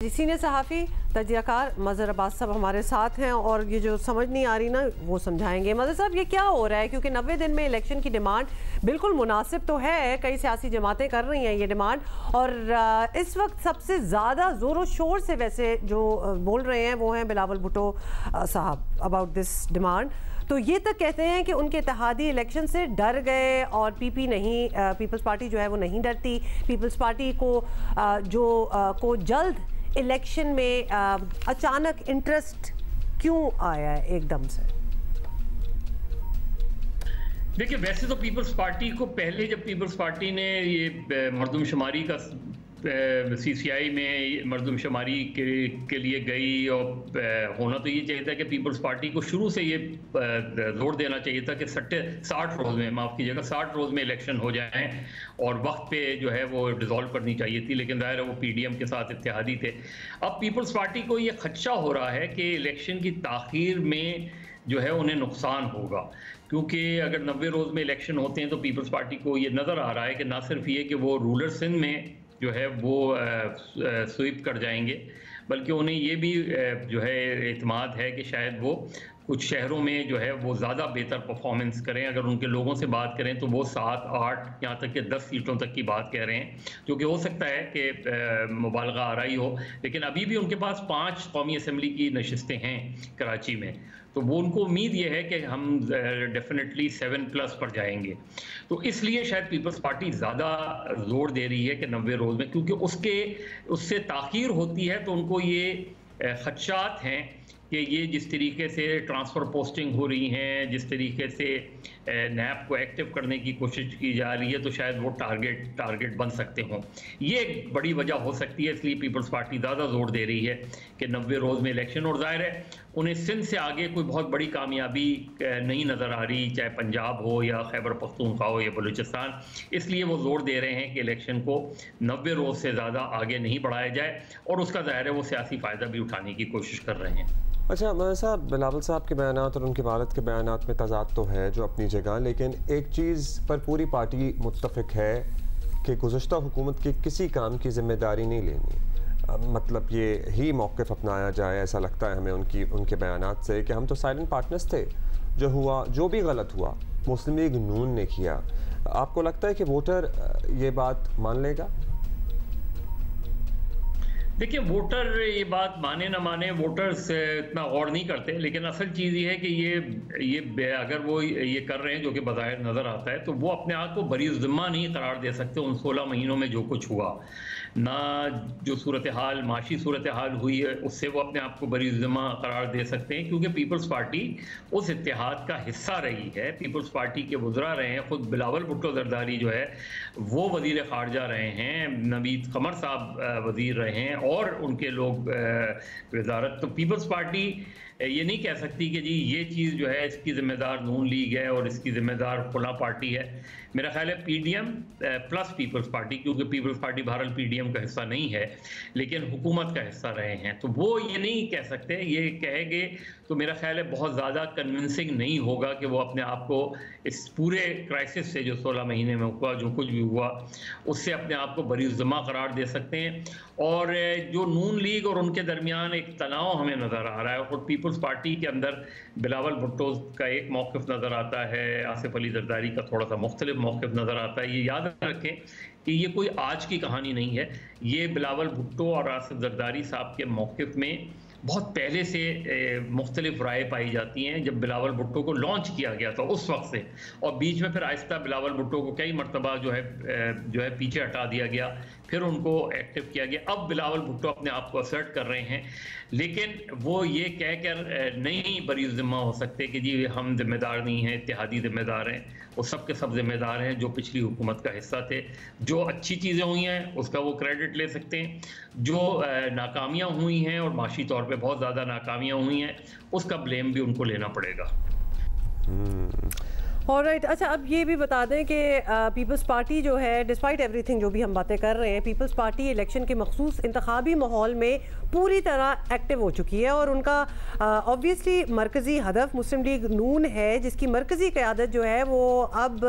Senior सहाफ़ी तजियाकार मज़हर अब्बास साहब हमारे साथ हैं और ये जो समझ नहीं आ रही ना वो समझाएंगे। मज़हर साहब ये क्या हो रहा है, क्योंकि 90 दिन में इलेक्शन की डिमांड बिल्कुल मुनासिब तो है, कई सियासी जमातें कर रही हैं ये डिमांड, और इस वक्त सबसे ज़्यादा ज़ोर शोर से वैसे जो बोल रहे हैं वो हैं बिलावल भुट्टो साहब अबाउट दिस डिमांड। तो ये तक कहते हैं कि उनके इत्तेहादी इलेक्शन से डर गए और पीपी नहीं, पीपल्स पार्टी जो है वो नहीं डरती। पीपल्स पार्टी को जल्द इलेक्शन में अचानक इंटरेस्ट क्यों आया है एकदम से? देखिए, वैसे तो पीपल्स पार्टी को पहले जब पीपल्स पार्टी ने ये मरदमशुमारी का सीसीआई में मरदमशुमारी के लिए गई और होना तो ये चाहिए था कि पीपल्स पार्टी को शुरू से ये जोर देना चाहिए था कि 60 रोज़ में, माफ़ कीजिएगा, 60 रोज़ में इलेक्शन हो जाएं और वक्त पे जो है वो डिसॉल्व करनी चाहिए थी, लेकिन ज़ाहिर है वो पीडीएम के साथ इत्तेहादी थे। अब पीपल्स पार्टी को ये खदशा हो रहा है कि इलेक्शन की ताख़ीर में जो है उन्हें नुकसान होगा, क्योंकि अगर 90 रोज़ में इलेक्शन होते हैं तो पीपल्स पार्टी को ये नज़र आ रहा है कि ना सिर्फ ये कि वो रूलर सिंध में जो है वो स्वीप कर जाएंगे, बल्कि उन्हें ये भी जो है एतमाद है कि शायद वो कुछ शहरों में जो है वो ज़्यादा बेहतर परफॉर्मेंस करें। अगर उनके लोगों से बात करें तो वो 7, 8 यहाँ तक कि 10 सीटों तक की बात कह रहे हैं, जो कि हो सकता है कि मुबालगा आ रही हो, लेकिन अभी भी उनके पास 5 कौमी असम्बली की नशिस्तें हैं कराची में, तो वो उनको उम्मीद ये है कि हम डेफिनेटली 7+ पर जाएंगे। तो इसलिए शायद पीपल्स पार्टी ज़्यादा ज़ोर दे रही है कि 90 रोज़ में, क्योंकि उससे ताख़ीर होती है तो उनको ये खदशात हैं कि ये जिस तरीके से ट्रांसफ़र पोस्टिंग हो रही हैं, जिस तरीके से नैब को एक्टिव करने की कोशिश की जा रही है, तो शायद वो टारगेट बन सकते हों। ये एक बड़ी वजह हो सकती है, इसलिए पीपल्स पार्टी ज़्यादा जोर दे रही है कि 90 रोज़ में इलेक्शन, और ज़ाहिर है उन्हें सिंध से आगे कोई बहुत बड़ी कामयाबी नहीं नज़र आ रही, चाहे पंजाब हो या खैबर पख्तूनख्वा हो या बलूचिस्तान, इसलिए वो जोर दे रहे हैं कि इलेक्शन को 90 रोज़ से ज़्यादा आगे नहीं बढ़ाया जाए, और उसका ज़ाहिर है वो सियासी फ़ायदा भी उठाने की कोशिश कर रहे हैं। अच्छा मज़हर साहब, बिलावल साहब के बयानात और उनके वालिद के बयानात में तज़ाद तो है जो अपनी जगह, लेकिन एक चीज़ पर पूरी पार्टी मुत्तफ़िक है कि गुज़श्ता हुकूमत की किसी काम की ज़िम्मेदारी नहीं लेनी। मतलब ये ही मौक़िफ़ अपनाया जाए, ऐसा लगता है हमें उनके बयानात से कि हम तो साइलेंट पार्टनर्स थे, जो हुआ जो भी गलत हुआ मुस्लिम लीग नून ने किया। आपको लगता है कि वोटर ये बात मान लेगा? देखिए, वोटर ये बात माने ना माने, वोटर्स इतना गौर नहीं करते, लेकिन असल चीज़ ये है कि ये अगर वो ये कर रहे हैं जो कि बज़ाहिर नज़र आता है, तो वो अपने आप को बरी ज़िम्मा नहीं करार दे सकते उन 16 महीनों में जो कुछ हुआ, ना जो सूरत हाल, माशी सूरत हाल हुई है उससे वो अपने आप को बरी ज़िम्मा करार दे सकते हैं, क्योंकि पीपल्स पार्टी उस इत्तेहाद का हिस्सा रही है। पीपल्स पार्टी के वज़रा रहे हैं, ख़ुद बिलावल भुट्टो ज़रदारी जो है वो वज़ीर ख़ारजा रहे हैं, नवीद कमर साहब वज़ीर रहे हैं, और उनके लोग वज़ारत। तो पीपल्स पार्टी ये नहीं कह सकती कि जी ये चीज़ जो है इसकी ज़िम्मेदार नून लीग है और इसकी ज़िम्मेदार फला पार्टी है। मेरा ख्याल है पीडीएम प्लस पीपल्स पार्टी, क्योंकि पीपल्स पार्टी बहरहाल पीडीएम का हिस्सा नहीं है लेकिन हुकूमत का हिस्सा रहे हैं, तो वो ये नहीं कह सकते। ये कहेंगे तो मेरा ख्याल है बहुत ज़्यादा कन्विंसिंग नहीं होगा कि वो अपने आप को इस पूरे क्राइसिस से जो 16 महीने में हुआ, जो कुछ भी हुआ, उससे अपने आप को बरी ज़िम्मा करार दे सकते हैं। और जो नून लीग और उनके दरमियान एक तनाव हमें नज़र आ रहा है, और पीपल्स पार्टी के अंदर बिलावल भुट्टो का एक मौक़िफ़ नज़र आता है, आसिफ अली ज़रदारी का थोड़ा सा मुख्तलिफ मौक़िफ़ नज़र आता है। ये याद रखें कि ये कोई आज की कहानी नहीं है, ये बिलावल भुट्टो और आसिफ ज़रदारी साहब के मौक़िफ़ में बहुत पहले से मुख्तलिफ राय पाई जाती हैं। जब बिलावल भुट्टो को लॉन्च किया गया था उस वक्त से, और बीच में फिर आहिस्ता बिलावल भुट्टो को कई मरतबा जो है पीछे हटा दिया गया, फिर उनको एक्टिव किया गया। अब बिलावल भुट्टो अपने आप को असर्ट कर रहे हैं, लेकिन वो ये कह कर नहीं बरी ज़िम्मा हो सकते कि जी हम जिम्मेदार नहीं हैं, इत्तेहादी जिम्मेदार हैं। वो सब के सब जिम्मेदार हैं जो पिछली हुकूमत का हिस्सा थे। जो अच्छी चीज़ें हुई हैं उसका वो क्रेडिट ले सकते हैं, जो नाकामियाँ हुई हैं और माशी तौर पे बहुत ज़्यादा नाकामियाँ हुई हैं उसका ब्लेम भी उनको लेना पड़ेगा। ऑलराइट, अच्छा अब ये भी बता दें कि पीपल्स पार्टी जो है, डिस्पाइट एवरीथिंग जो भी हम बातें कर रहे हैं, पीपल्स पार्टी इलेक्शन के मखसूस इंतखाबी माहौल में पूरी तरह एक्टिव हो चुकी है और उनका ऑब्वियसली मरकज़ी हदफ मुस्लिम लीग नून है, जिसकी मरकज़ी क़यादत जो है वो अब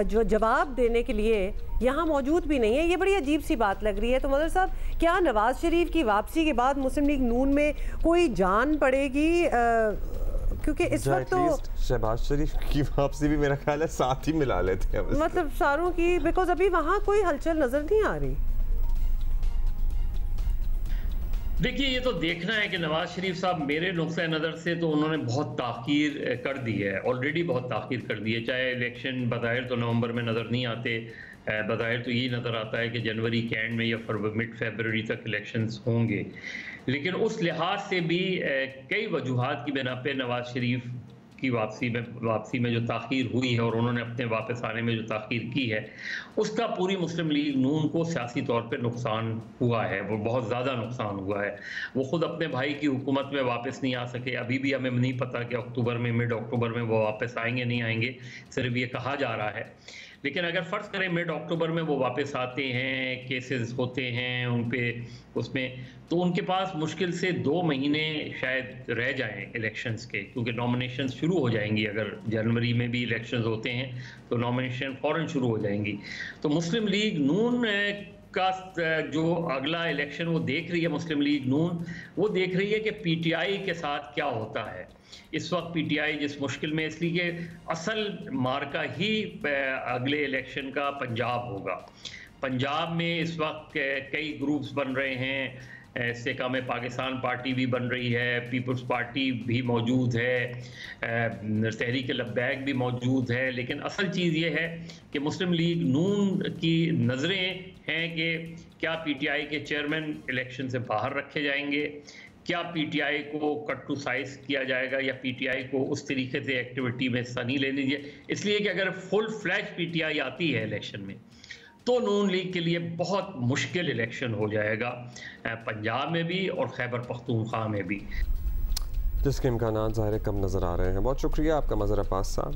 जो जवाब देने के लिए यहाँ मौजूद भी नहीं है। ये बड़ी अजीब सी बात लग रही है। तो मदर साहब, क्या नवाज़ शरीफ की वापसी के बाद मुस्लिम लीग नून में कोई जान पड़ेगी? क्योंकि इस वक्त तो शहबाज शरीफ की वापसी भी मेरा ख्याल है साथ ही मिला लेते हैं, मतलब सारों की, बिकॉज अभी वहाँ कोई हलचल नजर नहीं आ रही। देखिए, ये तो देखना है कि नवाज शरीफ साहब मेरे नुक्ता नज़र से तो उन्होंने बहुत ताख़ीर कर दी है, ऑलरेडी बहुत ताख़ीर कर दी है। चाहे इलेक्शन बज़ाहिर तो नवंबर में नज़र नहीं आते, बज़ाहिर तो यही नज़र आता है कि जनवरी के एंड में या मिड फरवरी तक इलेक्शंस होंगे, लेकिन उस लिहाज से भी कई वजूहात की बिना पे नवाज शरीफ की वापसी में जो ताख़ीर हुई है और उन्होंने अपने वापस आने में जो ताख़ीर की है, उसका पूरी मुस्लिम लीग नून को सियासी तौर पे नुकसान हुआ है, वो बहुत ज़्यादा नुकसान हुआ है। वो ख़ुद अपने भाई की हुकूमत में वापस नहीं आ सके। अभी भी हमें नहीं पता कि अक्टूबर में, मिड अक्टूबर में वो वापस आएंगे नहीं आएंगे, सिर्फ ये कहा जा रहा है। लेकिन अगर फ़र्ज़ करें मिड अक्टूबर में वो वापस आते हैं, केसेस होते हैं उन पे उसमें, तो उनके पास मुश्किल से 2 महीने शायद रह जाएं इलेक्शंस के, क्योंकि नॉमिनेशन शुरू हो जाएंगी। अगर जनवरी में भी इलेक्शंस होते हैं तो नॉमिनेशन फ़ौरन शुरू हो जाएंगी। तो मुस्लिम लीग नून का जो अगला इलेक्शन वो देख रही है, मुस्लिम लीग नून वो देख रही है कि पीटीआई के साथ क्या होता है। इस वक्त पीटीआई जिस मुश्किल में, इसलिए कि असल मार्का ही अगले इलेक्शन का पंजाब होगा। पंजाब में इस वक्त कई ग्रुप्स बन रहे हैं, इस्तेकाम पाकिस्तान पार्टी भी बन रही है, पीपल्स पार्टी भी मौजूद है, तहरीक लब्बैक भी मौजूद है। लेकिन असल चीज़ ये है कि मुस्लिम लीग नून की नज़रें हैं कि क्या पीटीआई के चेयरमैन इलेक्शन से बाहर रखे जाएंगे, क्या पीटीआई को कट टू साइज किया जाएगा, या पीटीआई को उस तरीके से एक्टिविटी में हिस्सा नहीं लेने दिए। इसलिए कि अगर फुल फ्लैश पीटीआई आती है इलेक्शन में तो नून लीग के लिए बहुत मुश्किल इलेक्शन हो जाएगा, पंजाब में भी और खैबर पख्तूनख्वा में भी, जिसके इम्कानात ज़ाहिर कम नज़र आ रहे हैं। बहुत शुक्रिया आपका मज़हर अब्बास साहब।